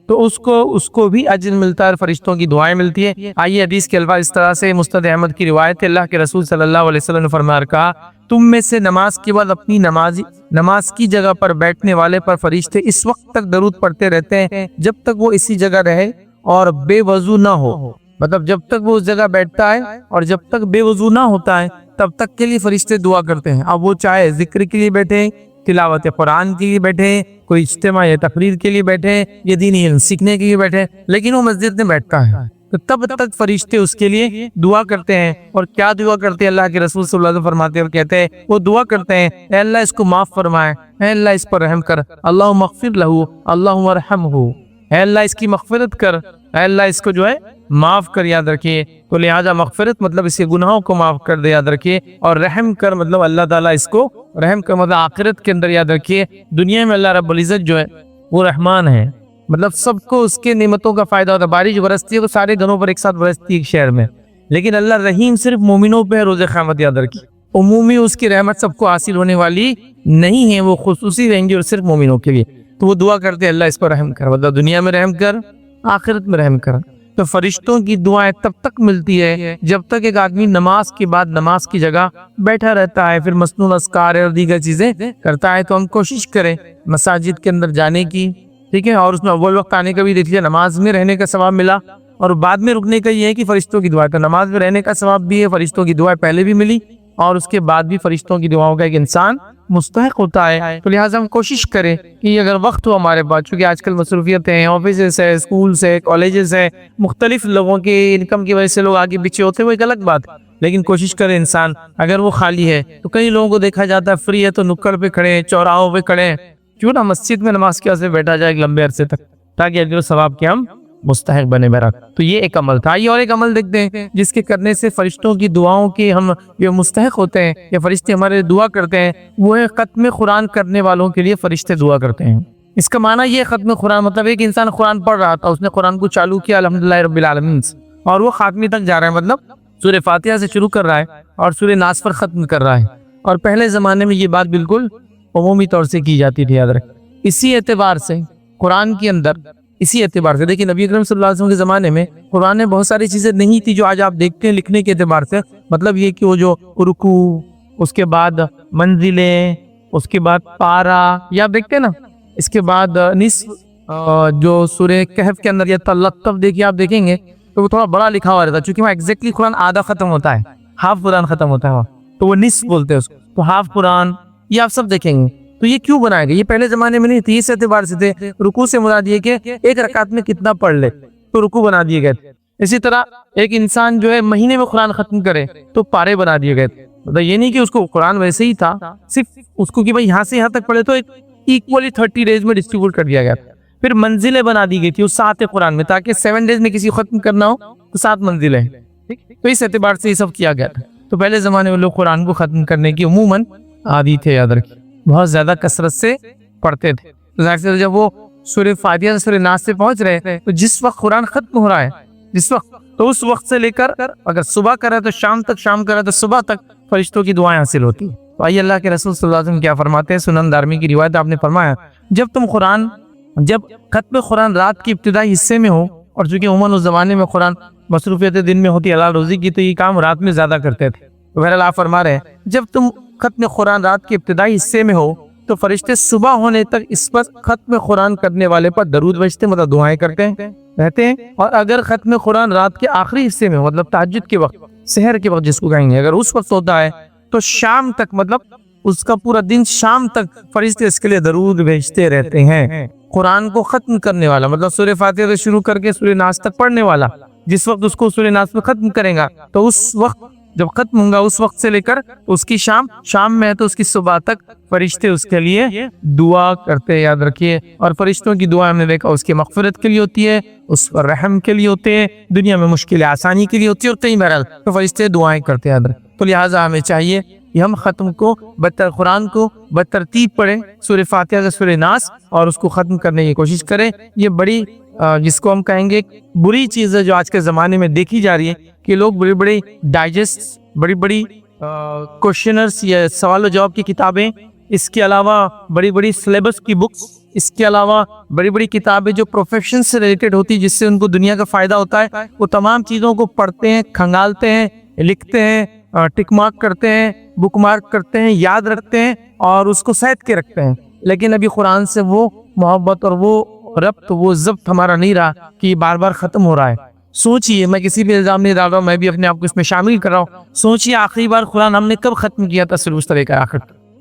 تو اس کو بھی اجر ملتا ہے، فرشتوں کی دعائیں ملتی ہے۔ آئیے حدیث کے الفاظ اس طرح سے، مستد احمد کی روایت ہے، اللہ کے رسول صلی اللہ علیہ وسلم نے فرمایا، کہا تم میں سے نماز کے بعد اپنی نماز کی جگہ پر بیٹھنے والے پر فرشتے اس وقت تک درود پڑھتے رہتے ہیں جب تک وہ اسی جگہ رہے اور بے وضو نہ ہو، مطلب جب تک وہ اس جگہ بیٹھتا ہے اور جب تک بے وضو نہ ہوتا ہے تب تک کے لیے فرشتے دعا کرتے ہیں۔ اب وہ چاہے ذکر کے لیے بیٹھے، تلاوت قرآن کے لیے بیٹھے، کوئی اجتماع یا تقریر کے لیے بیٹھے، یا دینی علم سیکھنے کے لیے بیٹھے، لیکن وہ مسجد میں بیٹھتا ہے تو تب تک فرشتے اس کے لیے دعا کرتے ہیں۔ اور کیا دعا کرتے ہیں؟ اللہ کے رسول صلی اللہ علیہ وسلم فرماتے ہیں اور کہتے ہیں، وہ دعا کرتے ہیں، اے اللہ اس کو معاف فرمائے، اے اللہ اس پر رحم کر، اللہم اغفر لہ، اللہم ارحمہ، اے اللہ اس کی مغفرت کر، اے اللہ اس کو جو ہے معاف کر، یاد رکھیے۔ تو لہٰذا مغفرت مطلب اس کے گناہوں کو معاف کر دے، یاد رکھیے، اور رحم کر مطلب اللہ تعالیٰ اس کو رحم کر، مطلب آخرت کے اندر یاد رکھیے دنیا میں اللہ رب العزت جو ہے وہ رحمان ہے، مطلب سب کو اس کے نعمتوں کا فائدہ ہوتا ہے۔ بارش برستی ہے تو سارے گھروں پر ایک ساتھ برستی ہے ایک شہر میں، لیکن اللہ رحیم صرف مومنوں پہ روز قیامت، یاد رکھیے، عمومی اس کی رحمت سب کو حاصل ہونے والی نہیں ہے، وہ خصوصی رہیں گی اور صرف مومنوں کے لیے۔ تو وہ دعا کرتے ہیں، اللہ اس پر رحم کر، مطلب دنیا میں رحم کر، آخرت میں رحم کر۔ تو فرشتوں کی دعائیں تب تک ملتی ہے جب تک ایک آدمی نماز کے بعد نماز کی جگہ بیٹھا رہتا ہے، پھر مسنون اذکار اور دیگر چیزیں کرتا ہے۔ تو ہم کوشش کریں مساجد کے اندر جانے کی، ٹھیک ہے، اور اس میں اول وقت آنے کا بھی دیکھ لیا، نماز میں رہنے کا ثواب ملا، اور بعد میں رکنے کا یہ ہے کہ فرشتوں کی دعا، تو نماز میں رہنے کا ثواب بھی ہے، فرشتوں کی دعائیں پہلے بھی ملی اور اس کے بعد بھی فرشتوں کی دعاؤں کا ایک انسان مستحق ہوتا ہے. تو لہٰذا ہم کوشش کریں کہ اگر وقت ہو ہمارے پاس، چونکہ آج کل مصروفیتیں ہیں، آفیسز ہے، اسکولس ہے، کالجز ہے، مختلف لوگوں کے انکم کی وجہ سے لوگ آگے پیچھے ہوتے ہیں، وہ ایک الگ بات ہے، لیکن کوشش کرے انسان اگر وہ خالی ہے تو کئی لوگوں کو دیکھا جاتا ہے فری ہے تو نکڑ پہ کھڑے ہیں، چوراہوں پہ کھڑے ہیں، کیوں نہ مسجد میں نماز کے واسطے بیٹھا جائے ایک لمبے عرصے تک، تاکہ اجر و ثواب کے ہم مستحق بنے میرا. تو یہ ایک عمل تھا. یہ اور ایک عمل دیکھتے ہیں جس کے کرنے سے فرشتوں کی دعاؤں کے ہم یہ مستحق ہوتے ہیں یا فرشتے ہمارے دعا کرتے ہیں، وہ ہے ختم قرآن کرنے والوں کے لیے فرشتے دعا کرتے ہیں. اس کا معنی یہ ختم قرآن مطلب ایک انسان قرآن پڑھ رہا تھا، اس نے قرآن کو چالو کیا الحمدللہ رب العالمین سے، اور وہ خاتمی تک جا رہا ہے، مطلب سورہ فاتحہ سے شروع کر رہا ہے اور سورہ ناس پر ختم کر رہا ہے. اور پہلے زمانے میں یہ بات بالکل عمومی طور سے کی جاتی تھی. یاد رکھ اسی اعتبار سے قرآن کے اندر، اسی اعتبار سے دیکھیں نبی اکرم صلی اللہ علیہ وسلم کے زمانے میں قرآن میں بہت ساری چیزیں نہیں تھی جو آج آپ دیکھتے ہیں لکھنے کے اعتبار سے. مطلب یہ کہ وہ جو رکوع، اس کے بعد منزلیں، اس کے بعد پارا، یہ آپ دیکھتے ہیں نا، اس کے بعد نصف جو سورہ کہف کے اندر یہ تلطف دیکھیے آپ دیکھیں گے تو وہ تھوڑا بڑا لکھا ہوا رہتا ہے، چونکہ وہاں ایگزیکٹلی قرآن آدھا ختم ہوتا ہے، ہاف قرآن ختم ہوتا ہے وہاں، تو وہ نصف بولتے ہیں اس کو، تو ہاف قرآن یہ آپ سب دیکھیں گے. تو یہ کیوں بنایا گیا؟ یہ پہلے زمانے میں نہیں تھی، اس اعتبار سے تھے. رکوع سے مراد یہ کہ ایک رکعت میں کتنا پڑھ لے تو رکوع بنا دیے گئے. اسی طرح ایک انسان جو ہے مہینے میں قرآن ختم کرے تو پارے بنا دیے گئے. مطلب یہ نہیں کہ اس کو قرآن ویسے ہی تھا، صرف اس کو کہ بھائی یہاں سے یہاں تک پڑھے تو ایک ایکولی 30 ڈیز میں ڈسٹریبیوٹ کر دیا گیا. پھر منزلیں بنا دی گئی تھی اس 7 قرآن میں، تاکہ 7 ڈیز میں کسی کو ختم کرنا ہو تو 7 منزلیں. تو اس اعتبار سے یہ سب کیا گیا تھا. تو پہلے زمانے میں لوگ قرآن کو ختم کرنے کی عموماً عادی تھے، یاد رکھیں بہت زیادہ کثرت سے پڑھتے تھے. ظاہر سے جب وہ سورہ فاتحہ سے سورہ ناس سے پہنچ رہے تھے تو جس وقت قرآن ختم ہو رہا ہے، جس وقت، تو اس وقت سے لے کر اگر صبح کرے تو شام تک، شام کرے تو صبح تک فرشتوں کی دعائیں حاصل ہوتی ہیں. تو آئیے اللہ کے رسول صلی اللہ علیہ وسلم کیا فرماتے ہیں. سنن دارمی کی روایت آپ نے فرمایا جب ختم قرآن رات کے ابتدائی حصے میں ہو، اور چونکہ عموماً اس زمانے میں قرآن مصروفیت دن میں ہوتی حلال روزی کی، تو یہ کام رات میں زیادہ کرتے تھے. تو بہرحال آپ فرما رہے ہیں جب تم ختم قرآن رات کے ابتدائی حصے میں ہو تو فرشتے صبح ہونے تک اس پر ختم قرآن کرنے والے پر درود بھیجتے، مطلب دعائیں کرتے رہتے ہیں. اور اگر ختم قرآن رات کے آخری حصے میں، مطلب تہجد کے وقت، سحر کے وقت جس کو کہیں گے، اگر اس وقت ہوتا ہے تو شام تک، مطلب اس کا پورا دن شام تک فرشتے اس کے لیے درود بھیجتے رہتے ہیں. قرآن کو ختم کرنے والا، مطلب سورہ فاتحہ سے شروع کر کے سورہ ناس تک پڑھنے والا، جس وقت اس کو سورہ ناس میں ختم کرے گا تو اس وقت جب ختم ہوں گا اس وقت سے لے کر اس کی شام میں ہے تو اس کی صبح تک فرشتے اس کے لیے دعا کرتے ہیں. یاد رکھیے. اور فرشتوں کی دعا ہم نے دیکھا اس کی مغفرت کے لیے ہوتی ہے، اس پر رحم کے لیے ہوتے ہیں، دنیا میں مشکل آسانی کے لیے ہوتی ہے، اور کئی بہرحال تو فرشتے دعائیں کرتے ہیں. یاد رکھ. تو لہٰذا ہمیں چاہیے کہ ہم ختم کو قرآن کو بترتیب پڑھیں، سورہ فاتحہ سے سورہ ناس، اور اس کو ختم کرنے کی کوشش کریں. یہ بڑی جس کو ہم کہیں گے بری چیز ہے جو آج کے زمانے میں دیکھی جا رہی ہے کہ لوگ بڑی ڈائجسٹ، بڑی کوشچنرز یا سوال و جواب کی کتابیں، اس کے علاوہ بڑی سلیبس کی بکس، اس کے علاوہ بڑی کتابیں جو پروفیشن سے ریلیٹڈ ہوتی جس سے ان کو دنیا کا فائدہ ہوتا ہے، وہ تمام چیزوں کو پڑھتے ہیں، کھنگالتے ہیں، لکھتے ہیں، ٹک مارک کرتے ہیں، بک مارک کرتے ہیں، یاد رکھتے ہیں اور اس کو سیٹ کے رکھتے ہیں. لیکن ابھی قرآن سے وہ محبت اور وہ ربط، وہ ضبط ہمارا نہیں رہا کہ یہ بار بار ختم ہو رہا ہے. سوچئے، میں کسی بھی الزام نہیں ڈال رہا ہوں، میں بھی اپنے آپ کو اس میں شامل کر رہا ہوں. سوچئے آخری بار قرآن ہم نے کب ختم کیا تھا؟ صرف اس طرح کا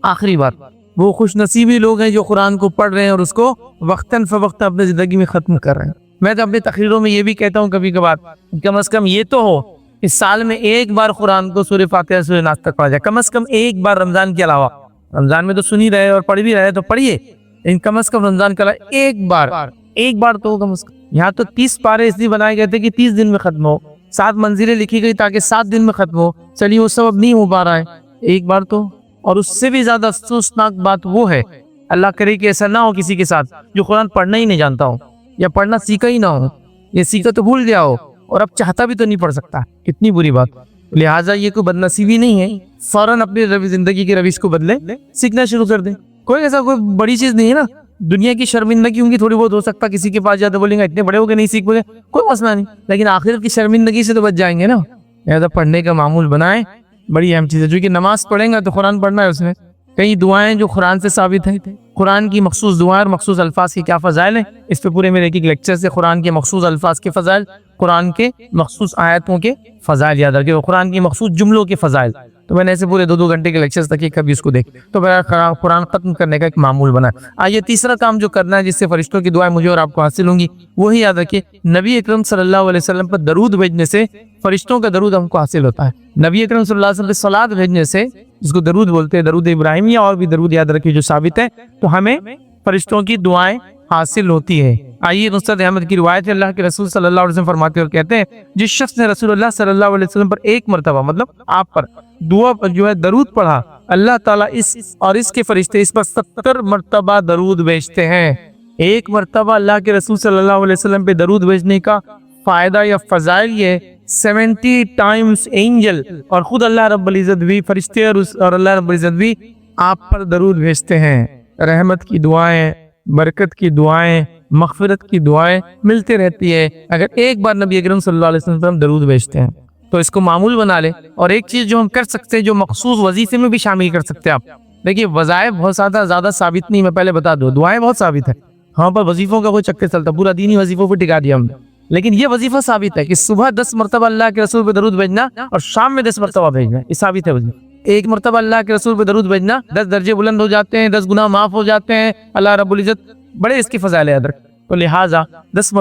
آخری بار. وہ خوش نصیبی لوگ ہیں جو قرآن کو پڑھ رہے ہیں اور اس کو وقتاً فوقتاً اپنے زندگی میں ختم کر رہے ہیں. میں تو اپنے تقریروں میں یہ بھی کہتا ہوں کبھی کبھار، کم از کم یہ تو ہو اس سال میں ایک بار قرآن کو سورہ فاتحہ سورہ ناس تک پڑھا جائے، کم از کم ایک بار. رمضان کے علاوہ، رمضان میں تو سن ہی رہے اور پڑھ بھی رہے تو پڑھیے، لیکن کم از کم رمضان کے علاوہ ایک بار تو کم از کم. یہاں تو 30 پارے اس لیے بنائے گئے تھے کہ 30 دن میں ختم ہو، 7 منزلیں لکھی گئی تاکہ 7 دن میں ختم ہو. چلیے وہ سب اب نہیں ہو پا رہا ہے، ایک بار تو. اور اس سے بھی زیادہ افسوسناک بات وہ ہے، اللہ کرے کہ ایسا نہ ہو کسی کے ساتھ جو قرآن پڑھنا ہی نہیں جانتا ہو یا پڑھنا سیکھا ہی نہ ہو، یہ سیکھا تو بھول گیا ہو اور اب چاہتا بھی تو نہیں پڑھ سکتا. کتنی بری بات. لہٰذا یہ کوئی بدنصیبی نہیں ہے، فوراً اپنی زندگی کی روش کو بدلے، سیکھنا شروع کر دیں. کوئی ایسا کوئی بڑی چیز نہیں ہے نا. دنیا کی شرمندگی ان کی تھوڑی بہت ہو سکتا، کسی کے پاس جاتے بولیں گے اتنے بڑے ہو کے نہیں سیکھ پائے، کوئی مسئلہ نہیں، لیکن آخرت کی شرمندگی سے تو بچ جائیں گے نا. لہٰذا پڑھنے کا معمول بنائیں، بڑی اہم چیز ہے. جو کہ نماز پڑھیں گا تو قرآن پڑھنا ہے، اس میں کئی دعائیں جو قرآن سے ثابت ہیں، قرآن کی مخصوص دعائیں اور مخصوص الفاظ کی کیا فضائل ہیں، اس پہ پورے میرے ایک لیکچر سے قرآن کے مخصوص الفاظ کے فضائل، قرآن کے مخصوص آیتوں کے فضائل یاد رکھیں، قرآن کی مخصوص جملوں کے فضائل. تو میں نے ایسے پورے 2-2 گھنٹے کے لیکچرز تک کبھی اس کو دیکھ تو میرا قرآن ختم کرنے کا ایک معمول بنا. آئیے تیسرا کام جو کرنا ہے جس سے فرشتوں کی دعائیں مجھے اور آپ کو حاصل ہوں گی، وہی یاد رکھیے نبی اکرم صلی اللہ علیہ وسلم پر درود بھیجنے سے فرشتوں کا درود ہم کو حاصل ہوتا ہے. نبی اکرم صلی اللہ علیہ وسلم پہ صلوات بھیجنے سے، جس کو درود بولتے ہیں، درود ابراہیمی اور بھی درود یاد رکھیے جو ثابت ہے، تو ہمیں فرشتوں کی دعائیں حاصل ہوتی ہے. آئیے نصرت احمد کی روایت ہے، اللہ کے رسول صلی اللہ علیہ وسلم فرماتے اور کہتے ہیں جس شخص نے رسول اللہ صلی اللہ علیہ وسلم پر ایک مرتبہ مطلب آپ پر دعا جو ہے درود پڑھا، اللہ تعالیٰ اس کے فرشتے اس پر 70 مرتبہ درود بھیجتے ہیں. ایک مرتبہ اللہ کے رسول صلی اللہ علیہ وسلم پہ درود بھیجنے کا فائدہ یا فضائل یہ 70 ٹائمز اینجل اور خود اللہ رب العزت بھی، فرشتے اور اللہ رب العزت بھی آپ پر درود بھیجتے ہیں. رحمت کی دعائیں، برکت کی دعائیں، مغفرت کی دعائیں ملتے رہتی ہے اگر ایک بار نبی اکرم صلی اللہ علیہ وسلم پر ہم درود بھیجتے ہیں. تو اس کو معمول بنا لے. اور ایک چیز جو ہم کر سکتے ہیں، جو مخصوص وظیفے میں بھی شامل کر سکتے ہیں آپ. دیکھیے وظائف بہت زیادہ ثابت نہیں، میں پہلے بتا دوں، دعائیں بہت ثابت ہے. ہاں پر وظیفوں کا کوئی چکر چلتا، پورا دین ہی وظیفوں پہ ٹکا دیا ہم نے. لیکن یہ وظیفہ ثابت ہے کہ صبح 10 مرتبہ اللہ کے رسول پہ درود بھیجنا اور شام میں 10 مرتبہ بھیجنا، یہ ثابت ہے وظیفہ. ایک مرتبہ اللہ کے رسول پہ درود بھیجنا 10 درجے بلند ہو جاتے ہیں، 10 گناہ معاف ہو جاتے ہیں. اللہ رب العزت بڑے اس کی فضائل ہے ادرک. تو لہٰذا 10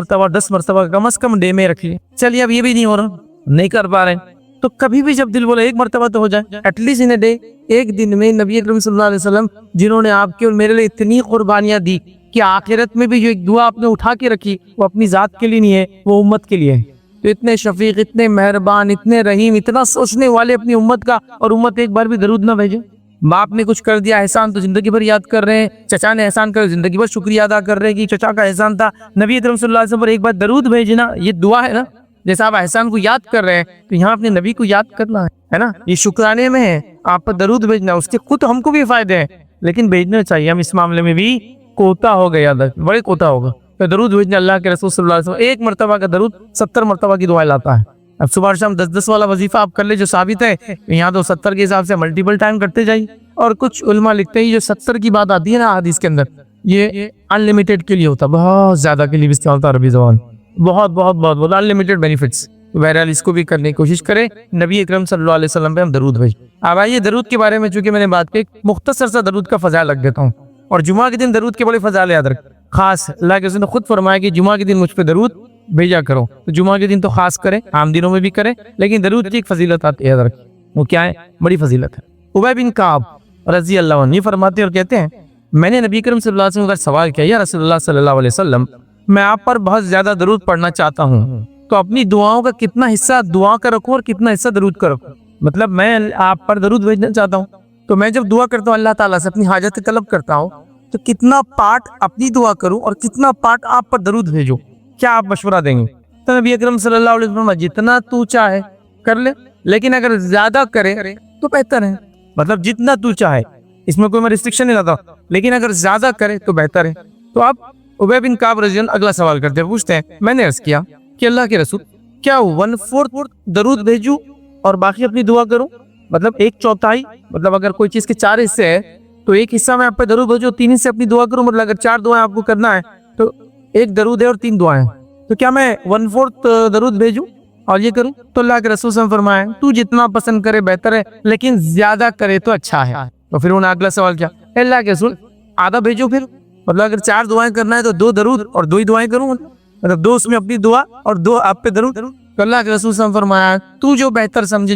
مرتبہ کم از کم ڈے میں رکھیے. چلیے اب یہ بھی نہیں ہو رہا، نہیں کر پا رہے ہیں، تو کبھی بھی جب دل بولے ایک مرتبہ تو ہو جائے at least in a day. ایک دن میں نبی اکرم صلی اللہ علیہ وسلم جنہوں نے آپ کے اور میرے لیے اتنی قربانیاں دی کہ آخرت میں بھی جو ایک دعا آپ نے اٹھا کے رکھی وہ اپنی ذات کے لیے نہیں ہے، وہ امت کے لیے ہے. تو اتنے شفیق، اتنے مہربان، اتنے رحیم، اتنا سوچنے والے اپنی امت کا، اور امت ایک بار بھی درود نہ بھیجے. باپ نے کچھ کر دیا احسان تو زندگی بھر یاد کر رہے ہیں، چچا نے احسان کر زندگی بھر شکریہ ادا کر رہے ہیں کہ چچا کا احسان تھا. نبی اکرم صلی اللہ علیہ وسلم پر ایک بار درود بھیجنا یہ دعا ہے نا. جیسا آپ احسان کو یاد کر رہے ہیں تو یہاں اپنے نبی کو یاد کرنا ہے نا، یہ شکرانے میں ہے. آپ پر درود بھیجنا، اس کے خود ہم کو بھی فائدے ہیں لیکن بھیجنا چاہیے. ہم اس معاملے میں بھی کوتا ہو گیا، بڑے کوتا ہوگا. تو درود بھیجنا، اللہ کے رسول صلی اللہ علیہ وسلم ایک مرتبہ کا درود 70 مرتبہ کی دعائیں لاتا ہے. اب صبح شام 10 والا وظیفہ آپ کر لے جو ثابت ہے، یہاں تو 70 کے حساب سے ملٹیپل ٹائم کرتے جائیے. اور کچھ علماء لکھتے ہیں جو 70 کی بات آتی ہے نا حدیث کے اندر، یہ انلمیٹڈ کے لیے ہوتا ہے، بہت زیادہ کے لیے بھی استعمال ہوتا ہے عربی زبان، بہت انلمیٹڈ بینیفٹس. بہرحال اس کو بھی کرنے کی کوشش کریں. نبی اکرم صلی اللہ علیہ وسلم پہ ہم درود بھیجیں. اب آئیے درود کے بارے میں چونکہ میں نے بات کی، مختصر سا درود کا فضائل رکھ دیتا ہوں. اور جمعہ کے دن درود کے بڑے فضائل یاد رکھ. خاص اللہ کے رسول نے خود فرمایا کہ جمعہ کے دن مجھ پہ درود بھیجا کرو. تو جمعہ کے دن تو خاص کریں، عام دنوں میں بھی کریں، لیکن درود کی ایک فضیلت آتی ہے، یاد رکھ. وہ کیا ہے؟ بڑی فضیلت ہے. ابی بن کعب رضی اللہ عنہ یہ فرماتے اور کہتے ہیں میں نے نبی کریم صلی اللہ علیہ وسلم کا سوال کیا، یا رسول اللہ صلی اللہ علیہ وسلم میں آپ پر بہت زیادہ درود پڑھنا چاہتا ہوں، تو اپنی دعاؤں کا کتنا حصہ دعا کا رکھوں اور کتنا حصہ درود کا رکھوں؟ مطلب میں آپ پر درود بھیجنا چاہتا ہوں، تو میں جب دعا کرتا ہوں اللہ تعالیٰ سے اپنی حاجت طلب کرتا ہوں، تو کتنا پارٹ اپنی دعا کروں اور کتنا پارٹ آپ پر درود بھیجوں؟ کیا آپ مشورہ دیں گے؟ تو نبی اکرم صلی اللہ علیہ وسلم جتنا تو چاہے کر لے، لیکن اگر زیادہ کرے تو بہتر ہے. مطلب جتنا تو چاہے، اس میں کوئی میں ریسٹرکشن نہیں لاتا، لیکن اگر زیادہ کرے تو بہتر ہے. تو آپ ابی بن کعب رضی اللہ عنہ اگلا سوال کرتے ہیں، پوچھتے ہیں میں نے عرض کیا کہ اللہ کے رسول کیا 1/4 درود بھیجوں اور باقی اپنی دعا کروں؟ مطلب 1/4، مطلب اگر کوئی چیز کے 4 حصے ہیں تو ایک حصہ میں آپ پہ درود بھیجوں، 3 حصے اپنی دعا کروں. مطلب اگر 4 دعائیں آپ کو کرنا ہے تو 1 درود ہے اور 3 دعائیں، تو کیا میں 1/4 درود بھیجوں اور یہ کروں؟ تو اللہ کے رسول صلی اللہ علیہ وسلم فرمایا تو جتنا پسند کرے بہتر ہے، لیکن زیادہ کرے تو اچھا ہے. تو پھر انہوں نے اگلا سوال کیا، اللہ کے رسول آدھا بھیجو پھر، مطلب اگر 4 دعائیں کرنا ہے تو 2 درود اور 2 ہی دعائیں کروں، مطلب 2 اس میں اپنی دعا اور 2 آپ پہ درود. تو اللہ کے رسول صلی اللہ علیہ وسلم فرمایا تو جو بہتر سمجھے